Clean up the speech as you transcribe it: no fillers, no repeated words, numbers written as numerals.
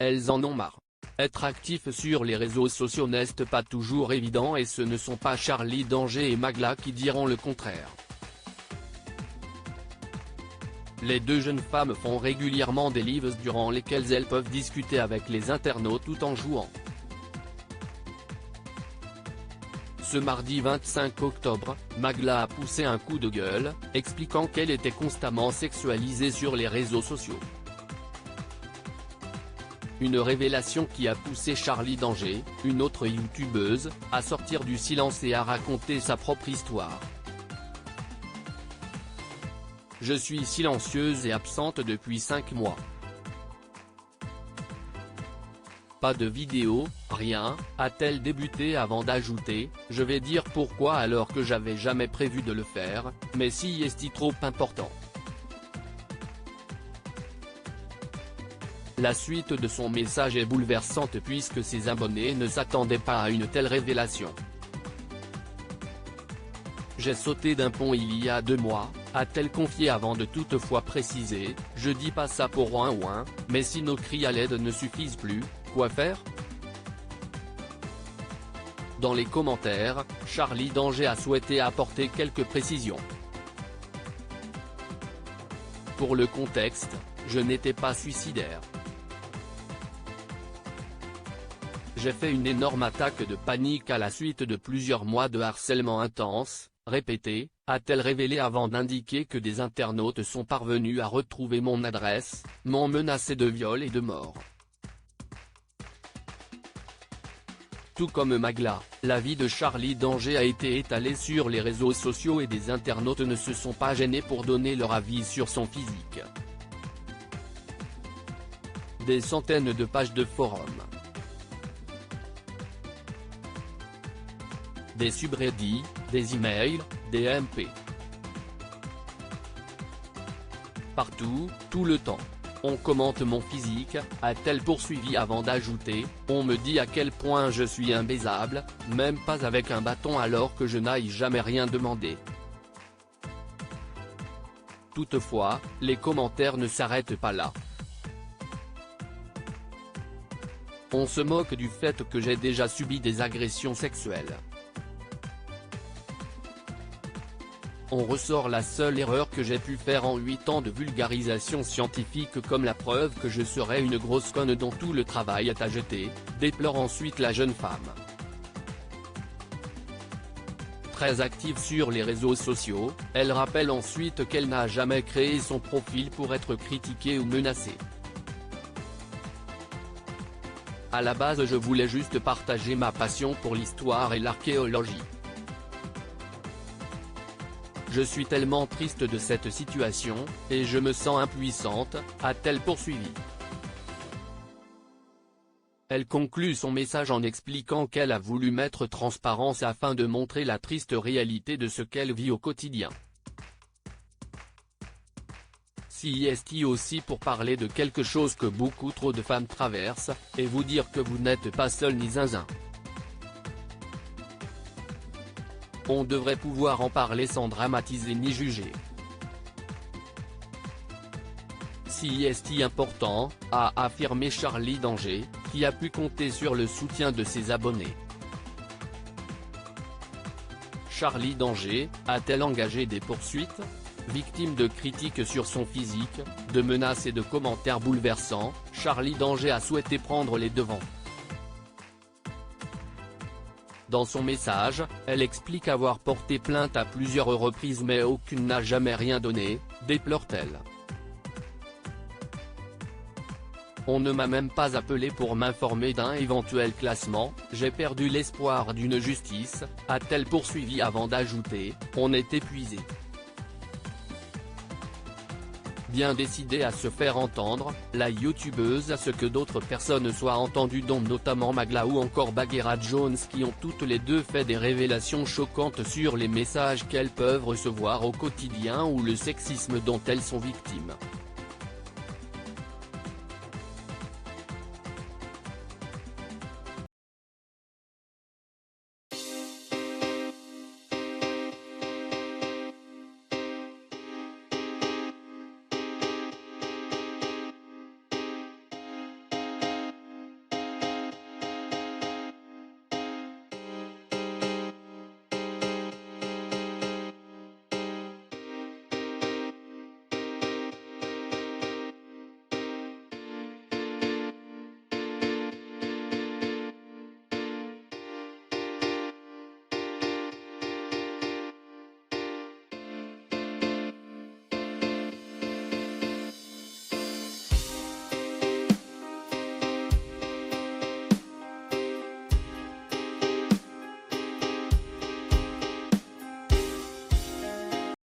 elles en ont marre. Être actif sur les réseaux sociaux n'est pas toujours évident et ce ne sont pas Charlie Danger et Magla qui diront le contraire. Les deux jeunes femmes font régulièrement des lives durant lesquels elles peuvent discuter avec les internautes tout en jouant. Ce mardi 25 octobre, Magla a poussé un coup de gueule, expliquant qu'elle était constamment sexualisée sur les réseaux sociaux. Une révélation qui a poussé Charlie Danger, une autre youtubeuse, à sortir du silence et à raconter sa propre histoire. Je suis silencieuse et absente depuis 5 mois. Pas de vidéo, rien, a-t-elle débuté avant d'ajouter, je vais dire pourquoi alors que j'avais jamais prévu de le faire, mais si est-il trop important. La suite de son message est bouleversante puisque ses abonnés ne s'attendaient pas à une telle révélation. J'ai sauté d'un pont il y a 2 mois, a-t-elle confié avant de toutefois préciser, je dis pas ça pour ouin, mais si nos cris à l'aide ne suffisent plus, quoi faire? Dans les commentaires, Charlie Danger a souhaité apporter quelques précisions. Pour le contexte, je n'étais pas suicidaire. J'ai fait une énorme attaque de panique à la suite de plusieurs mois de harcèlement intense, répété, a-t-elle révélé avant d'indiquer que des internautes sont parvenus à retrouver mon adresse, m'ont menacé de viol et de mort. Tout comme Magla, la vie de Charlie Danger a été étalée sur les réseaux sociaux et des internautes ne se sont pas gênés pour donner leur avis sur son physique. Des centaines de pages de forums. Des subreddits, des emails, des MP. Partout, tout le temps. On commente mon physique, a-t-elle poursuivi avant d'ajouter, on me dit à quel point je suis imbaisable, même pas avec un bâton alors que je n'aille jamais rien demander. Toutefois, les commentaires ne s'arrêtent pas là. On se moque du fait que j'ai déjà subi des agressions sexuelles. On ressort la seule erreur que j'ai pu faire en 8 ans de vulgarisation scientifique comme la preuve que je serais une grosse conne dont tout le travail est à jeter, déplore ensuite la jeune femme. Très active sur les réseaux sociaux, elle rappelle ensuite qu'elle n'a jamais créé son profil pour être critiquée ou menacée. À la base je voulais juste partager ma passion pour l'histoire et l'archéologie. Je suis tellement triste de cette situation, et je me sens impuissante, a-t-elle poursuivi. Elle conclut son message en expliquant qu'elle a voulu mettre transparence afin de montrer la triste réalité de ce qu'elle vit au quotidien. Si est aussi pour parler de quelque chose que beaucoup trop de femmes traversent, et vous dire que vous n'êtes pas seul ni zinzin. On devrait pouvoir en parler sans dramatiser ni juger. Si est important, a affirmé Charlie Danger, qui a pu compter sur le soutien de ses abonnés. Charlie Danger, a-t-elle engagé des poursuites? Victime de critiques sur son physique, de menaces et de commentaires bouleversants, Charlie Danger a souhaité prendre les devants. Dans son message, elle explique avoir porté plainte à plusieurs reprises mais aucune n'a jamais rien donné, déplore-t-elle. On ne m'a même pas appelé pour m'informer d'un éventuel classement, j'ai perdu l'espoir d'une justice, a-t-elle poursuivi avant d'ajouter, on est épuisé. Bien décidée à se faire entendre, la youtubeuse a ce que d'autres personnes soient entendues dont notamment Magla ou encore Bagheera Jones qui ont toutes les deux fait des révélations choquantes sur les messages qu'elles peuvent recevoir au quotidien ou le sexisme dont elles sont victimes.